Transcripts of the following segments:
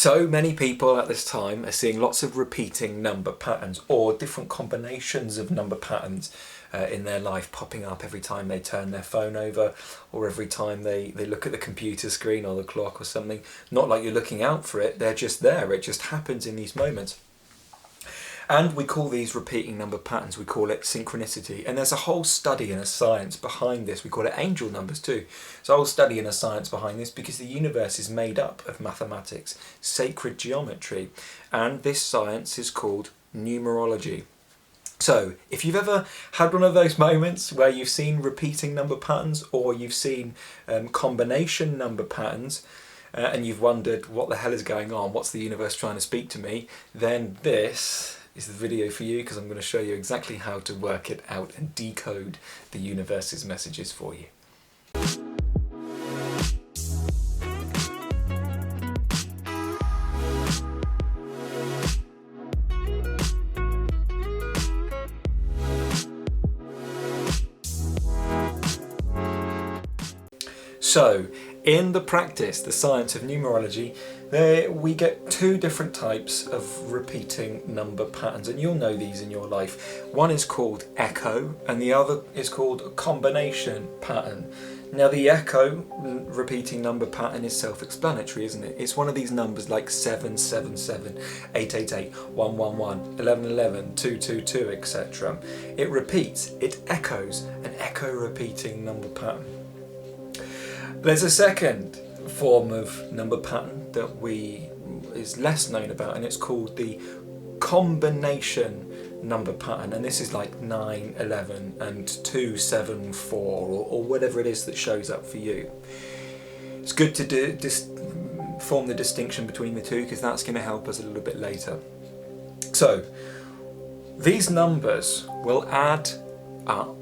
So many people at this time are seeing lots of repeating number patterns or different combinations of number patterns in their life popping up every time they turn their phone over or every time they look at the computer screen or the clock or something. Not like you're looking out for it, they're just there. It just happens in these moments. And we call these repeating number patterns, we call it synchronicity. And there's a whole study and a science behind this. We call it angel numbers too. There's a whole study and a science behind this because the universe is made up of mathematics, sacred geometry. And this science is called numerology. So if you've ever had one of those moments where you've seen repeating number patterns or you've seen combination number patterns, and you've wondered what the hell is going on, what's the universe trying to speak to me, then this is the video for you, because I'm going to show you exactly how to work it out and decode the universe's messages for you. So, in the practice, the science of numerology, we get two different types of repeating number patterns, and you'll know these in your life. One is called echo, and the other is called a combination pattern. Now, the echo repeating number pattern is self-explanatory, isn't it? It's one of these numbers like 777, 888, 111, 1111, 222, etc. It repeats, it echoes, an echo repeating number pattern. There's a second form of number pattern that is less known about, and it's called the combination number pattern, and this is like 9, 11 and 2, 7, 4 or whatever it is that shows up for you. It's good to form the distinction between the two, because that's going to help us a little bit later. So these numbers will add up.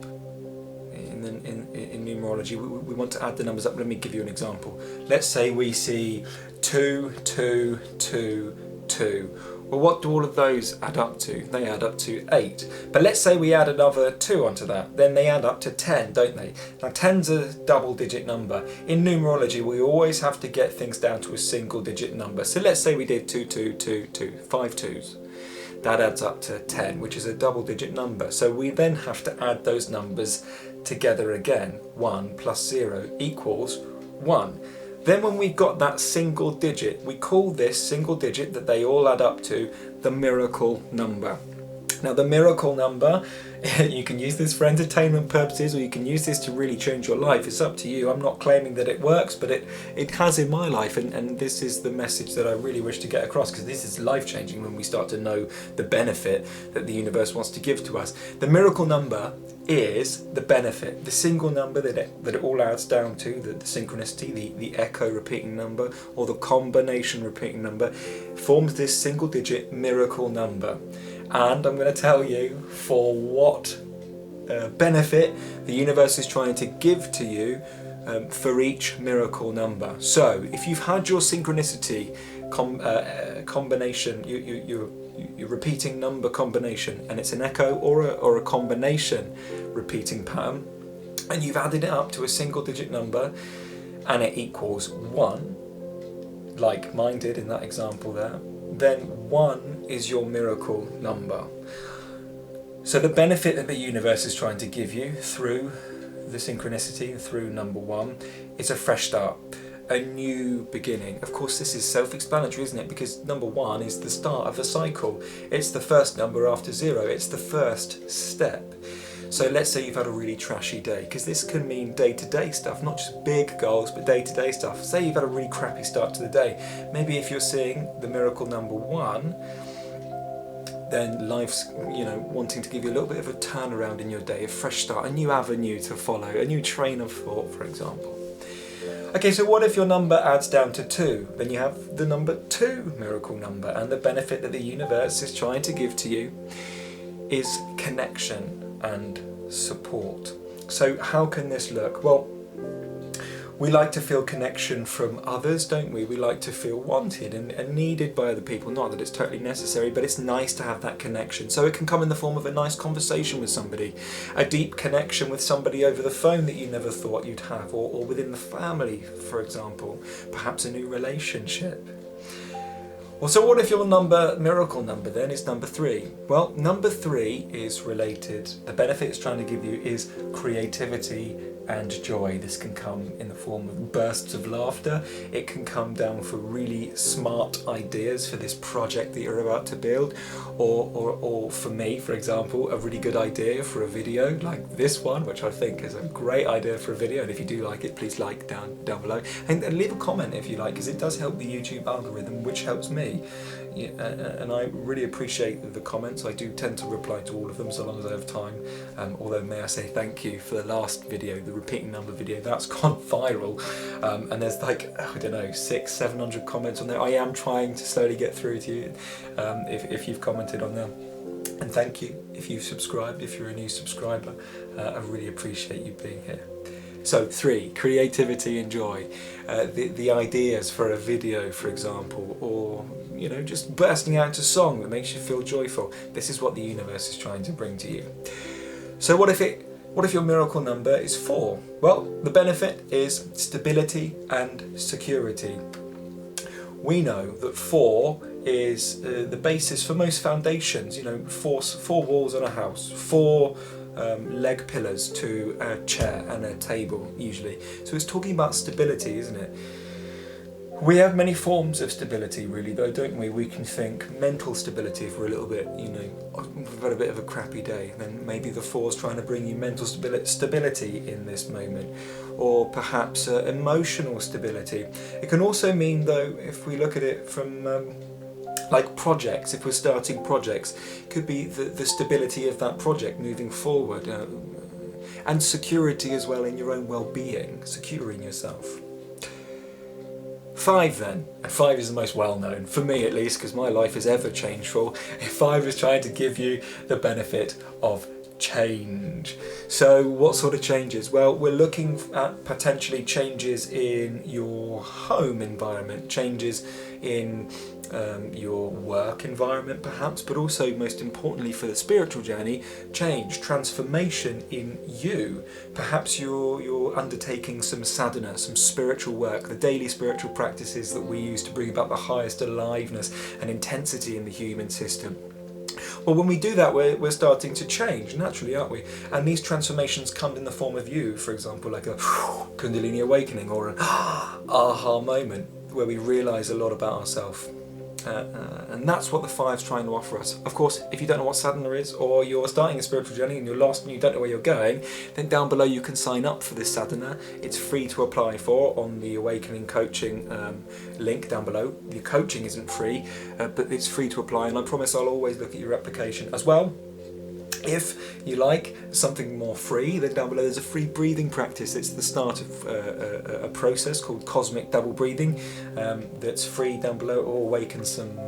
In numerology, we want to add the numbers up. Let me give you an example. Let's say we see 2, 2, 2, 2. Well, what do all of those add up to? They add up to 8. But let's say we add another 2 onto that. Then they add up to 10, don't they? Now, 10's a double-digit number. In numerology, we always have to get things down to a single-digit number. So let's say we did 2, 2, 2, 2, 5 2s. That adds up to 10, which is a double-digit number. So we then have to add those numbers together again. 1 plus 0 equals 1. Then when we've got that single digit, we call this single digit that they all add up to the miracle number. Now, the miracle number, you can use this for entertainment purposes, or you can use this to really change your life. It's up to you. I'm not claiming that it works, but it has in my life, and this is the message that I really wish to get across, because this is life-changing when we start to know the benefit that the universe wants to give to us. The miracle number is the benefit, the single number that it all adds down to, the synchronicity, the echo repeating number, or the combination repeating number, forms this single-digit miracle number. And I'm going to tell you for what benefit the universe is trying to give to you for each miracle number. So if you've had your synchronicity combination, your repeating number combination, and it's an echo or a combination repeating pattern, and you've added it up to a single digit number and it equals 1, like-minded in that example there, then 1 is your miracle number. So the benefit that the universe is trying to give you through the synchronicity, through number 1, is a fresh start, a new beginning. Of course, this is self-explanatory, isn't it? Because number 1 is the start of a cycle. It's the first number after 0. It's the first step. So let's say you've had a really trashy day, because this can mean day-to-day stuff, not just big goals, but day-to-day stuff. Say you've had a really crappy start to the day. Maybe if you're seeing the miracle number 1, then life's, wanting to give you a little bit of a turnaround in your day, a fresh start, a new avenue to follow, a new train of thought, for example. Okay, so what if your number adds down to 2? Then you have the number 2 miracle number, and the benefit that the universe is trying to give to you is connection and support. So how can this look? Well, we like to feel connection from others, don't we? We like to feel wanted and needed by other people. Not that it's totally necessary, but it's nice to have that connection. So it can come in the form of a nice conversation with somebody, a deep connection with somebody over the phone that you never thought you'd have, or within the family, for example, perhaps a new relationship. Well, so what if your miracle number then is number 3? Well, number 3 is related, the benefit it's trying to give you is creativity and joy. This can come in the form of bursts of laughter. It can come down for really smart ideas for this project that you're about to build, or for me, for example, a really good idea for a video like this one, which I think is a great idea for a video. And if you do like it, please like down below, and leave a comment if you like, because it does help the YouTube algorithm, which helps me. And I really appreciate the comments. I do tend to reply to all of them so long as I have time, although may I say thank you for the last video, the repeating number video. That's gone viral, and there's like, I don't know, 600-700 comments on there. I am trying to slowly get through to you, if you've commented on them, and thank you if you've subscribed, if you're a new subscriber. I really appreciate you being here. So 3, creativity and joy. The ideas for a video, for example, or just bursting out into song that makes you feel joyful. This is what the universe is trying to bring to you. So what if your miracle number is 4? Well, the benefit is stability and security. We know that 4 is the basis for most foundations. 4 walls on a house, 4 leg pillars to a chair and a table usually. So it's talking about stability, isn't it? We have many forms of stability really though, don't we? We can think mental stability if we're a little bit, we've had a bit of a crappy day, then maybe the 4's trying to bring you mental stability in this moment. Or perhaps emotional stability. It can also mean though, if we look at it from like projects, if we're starting projects, it could be the stability of that project moving forward. And security as well in your own well-being, securing yourself. 5 then, and 5 is the most well-known, for me at least, because my life is ever changeful. 5 is trying to give you the benefit of change. So what sort of changes? Well, we're looking at potentially changes in your home environment, changes in your work environment perhaps, but also most importantly for the spiritual journey, change, transformation in you. Perhaps you're undertaking some sadhana, some spiritual work, the daily spiritual practices that we use to bring about the highest aliveness and intensity in the human system. Well, when we do that, we're starting to change naturally, aren't we? And these transformations come in the form of you, for example, like a Kundalini awakening or an aha moment where we realise a lot about ourselves. And that's what the 5's trying to offer us. Of course, if you don't know what sadhana is, or you're starting a spiritual journey and you're lost and you don't know where you're going, then down below you can sign up for this sadhana. It's free to apply for on the Awakening Coaching link down below. The coaching isn't free, but it's free to apply, and I promise I'll always look at your application as well. If you like something more free, then down below there's a free breathing practice. It's the start of a process called cosmic double breathing that's free down below. It will awaken some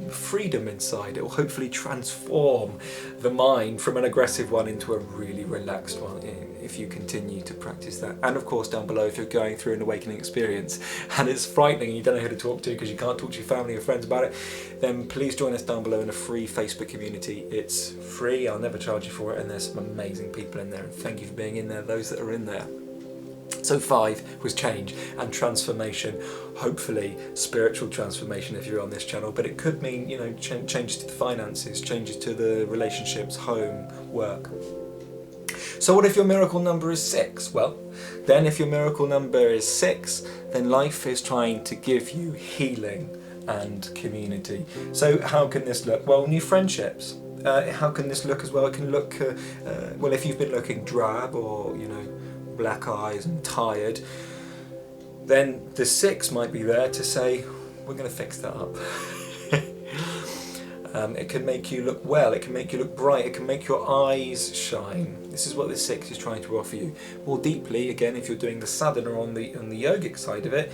freedom inside. It will hopefully transform the mind from an aggressive one into a really relaxed one if you continue to practice that. And of course down below, if you're going through an awakening experience and it's frightening and you don't know who to talk to because you can't talk to your family or friends about it, then please join us down below in a free Facebook community. It's free, I'll never charge you for it, and there's some amazing people in there, and thank you for being in there, those that are in there. So 5 was change and transformation, hopefully spiritual transformation if you're on this channel, but it could mean, changes to the finances, changes to the relationships, home, work. So what if your miracle number is 6? Well, then if your miracle number is 6, then life is trying to give you healing and community. So how can this look? Well, new friendships. How can this look as well? It can look, well, if you've been looking drab or, black eyes and tired, then the 6 might be there to say, we're going to fix that up. It can make you look well, it can make you look bright, it can make your eyes shine. This is what the 6 is trying to offer you. More deeply, again, if you're doing the sadhana on the yogic side of it,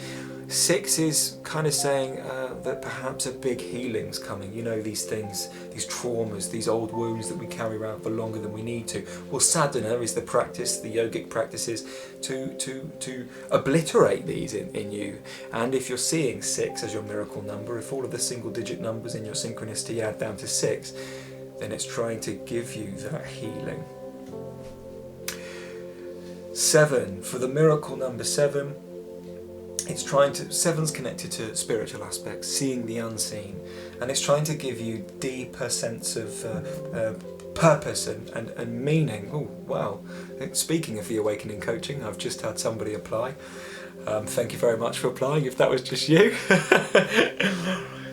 6 is kind of saying that perhaps a big healing's coming. These things, these traumas, these old wounds that we carry around for longer than we need to. Well, sadhana is the practice, the yogic practices to obliterate these in you. And if you're seeing 6 as your miracle number, if all of the single digit numbers in your synchronicity add down to 6, then it's trying to give you that healing. 7, for the miracle number 7, it's trying to, 7's connected to spiritual aspects, seeing the unseen, and it's trying to give you deeper sense of purpose and meaning. Oh wow, speaking of the awakening coaching, I've just had somebody apply. Thank you very much for applying, if that was just you.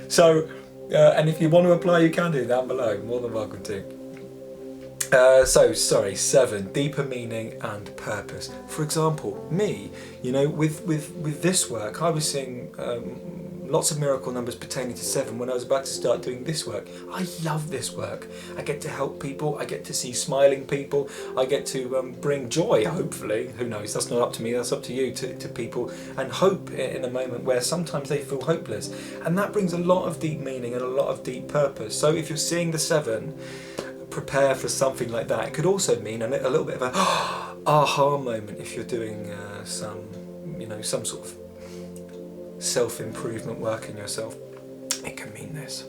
So, and if you want to apply, you can do down below, more than welcome to. 7, deeper meaning and purpose. For example, me, you know, with this work, I was seeing lots of miracle numbers pertaining to 7 when I was about to start doing this work. I love this work. I get to help people, I get to see smiling people, I get to bring joy, hopefully, who knows, that's not up to me, that's up to you, to people, and hope in a moment where sometimes they feel hopeless. And that brings a lot of deep meaning and a lot of deep purpose. So if you're seeing the 7, prepare for something like that. It could also mean a little bit of a aha moment if you're doing some sort of self-improvement work in yourself. It can mean this.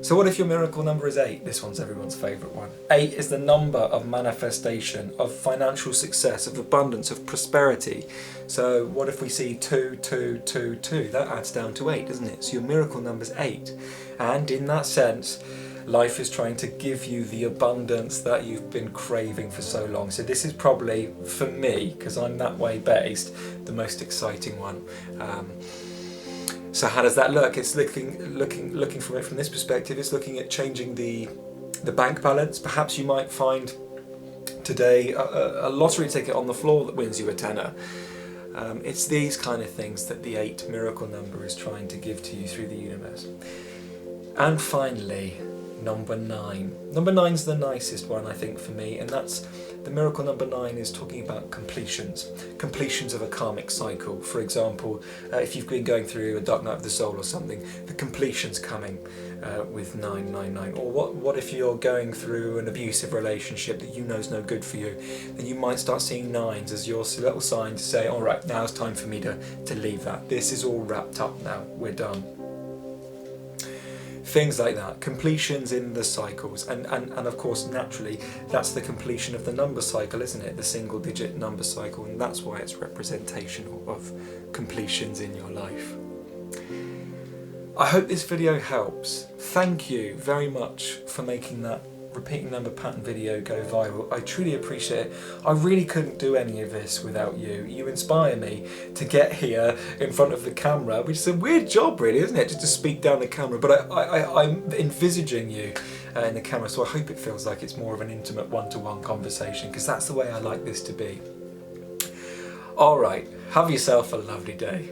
So what if your miracle number is 8? This one's everyone's favourite one. 8 is the number of manifestation, of financial success, of abundance, of prosperity. So what if we see 2, 2, 2, 2? That adds down to 8, doesn't it? So your miracle number's 8. And in that sense, life is trying to give you the abundance that you've been craving for so long. So this is probably, for me, because I'm that way based, the most exciting one. So how does that look? It's looking from it from this perspective. It's looking at changing the bank balance. Perhaps you might find today a lottery ticket on the floor that wins you a tenner. It's these kind of things that the 8 miracle number is trying to give to you through the universe. And finally, number 9. Number 9's the nicest one, I think, for me, and that's the miracle number 9 is talking about completions of a karmic cycle. For example, if you've been going through a dark night of the soul or something, the completion's coming with 999. Or what if you're going through an abusive relationship that you know is no good for you? Then you might start seeing 9s as your little sign to say, all right, now it's time for me to leave that. This is all wrapped up now. We're done. Things like that, completions in the cycles, and of course naturally that's the completion of the number cycle, isn't it? The single digit number cycle, and that's why it's representational of completions in your life. I hope this video helps. Thank you very much for making that repeating number pattern video go viral. I truly appreciate it. I really couldn't do any of this without you. You inspire me to get here in front of the camera, which is a weird job really, isn't it? Just to speak down the camera, but I'm envisaging you in the camera, so I hope it feels like it's more of an intimate one-to-one conversation, because that's the way I like this to be. Alright, have yourself a lovely day.